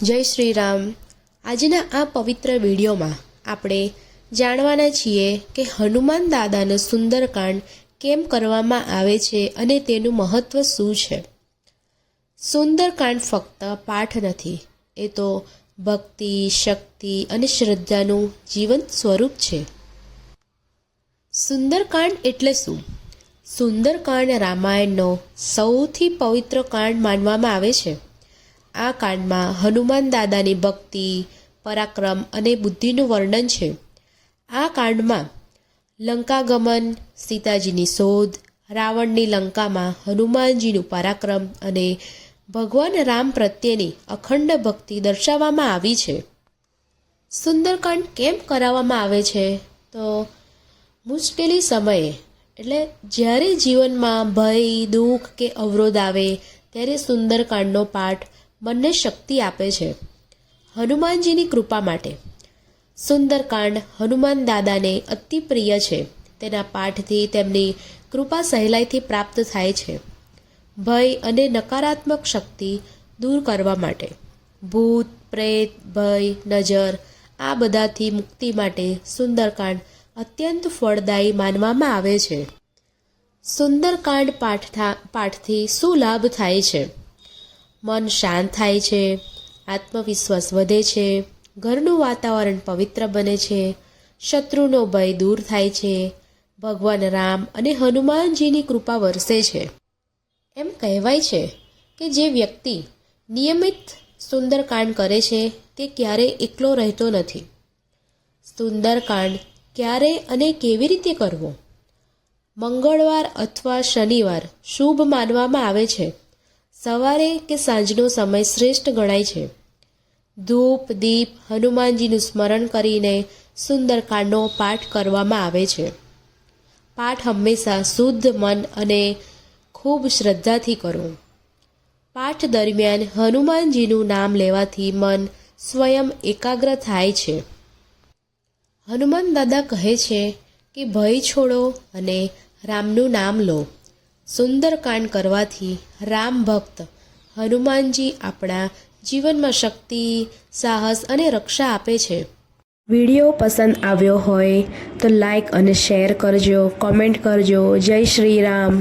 જય શ્રી રામ। આજના આ પવિત્ર વિડીયોમાં આપણે જાણવાના છીએ કે હનુમાન દાદાનો સુંદરકાંડ કેમ કરવામાં આવે છે અને તેનું મહત્ત્વ શું છે। સુંદરકાંડ ફક્ત પાઠ નથી, એ તો ભક્તિ, શક્તિ અને શ્રદ્ધાનું જીવંત સ્વરૂપ છે। સુંદરકાંડ એટલે શું? સુંદરકાંડ રામાયણનો સૌથી પવિત્ર કાંડ માનવામાં આવે છે। આ કાંડમાં હનુમાન દાદાની ભક્તિ, પરાક્રમ અને બુદ્ધિનું વર્ણન છે। આ કાંડમાં લંકાગમન, સીતાજીની શોધ, રાવણની લંકામાં હનુમાનજીનું પરાક્રમ અને ભગવાન રામ પ્રત્યેની અખંડ ભક્તિ દર્શાવવામાં આવી છે। સુંદરકાંડ કેમ કરાવવામાં આવે છે? તો મુશ્કેલી સમયે, એટલે જ્યારે જીવનમાં ભય, દુઃખ કે અવરોધ આવે ત્યારે સુંદરકાંડનો પાઠ મનને શક્તિ આપે છે। હનુમાનજીની કૃપા માટે સુંદરકાંડ હનુમાન દાદાને અતિ પ્રિય છે। તેના પાઠથી તેમની કૃપા સહેલાઈથી પ્રાપ્ત થાય છે। ભય અને નકારાત્મક શક્તિ દૂર કરવા માટે, ભૂત, પ્રેત, ભય, નજર આ બધાથી મુક્તિ માટે સુંદરકાંડ અત્યંત ફળદાયી માનવામાં આવે છે। સુંદરકાંડ પાઠથી શું લાભ થાય છે? મન શાંત થાય છે, આત્મવિશ્વાસ વધે છે, ઘરનું વાતાવરણ પવિત્ર બને છે, શત્રુનો ભય દૂર થાય છે, ભગવાન રામ અને હનુમાનજીની કૃપા વરસે છે। એમ કહેવાય છે કે જે વ્યક્તિ નિયમિત સુંદરકાંડ કરે છે તે ક્યારેય એકલો રહેતો નથી। સુંદરકાંડ ક્યારે અને કેવી રીતે કરવો? મંગળવાર અથવા શનિવાર શુભ માનવામાં આવે છે। સવારે કે સાંજનો સમય શ્રેષ્ઠ ગણાય છે। ધૂપ, દીપ, હનુમાનજીનું સ્મરણ કરીને સુંદરકાંડનો પાઠ કરવામાં આવે છે। પાઠ હંમેશા શુદ્ધ મન અને ખૂબ શ્રદ્ધાથી કરો। પાઠ દરમિયાન હનુમાનજીનું નામ લેવાથી મન સ્વયં એકાગ્ર થાય છે। હનુમાન દાદા કહે છે કે ભય છોડો અને રામનું નામ લો। સુંદરકાંડ કરવાથી રામ ભક્ત હનુમાનજી આપણા જીવનમાં શક્તિ, સાહસ અને રક્ષા આપે છે। વિડીયો પસંદ આવ્યો હોય તો લાઈક અને શેર કરજો, કોમેન્ટ કરજો। જય શ્રી રામ।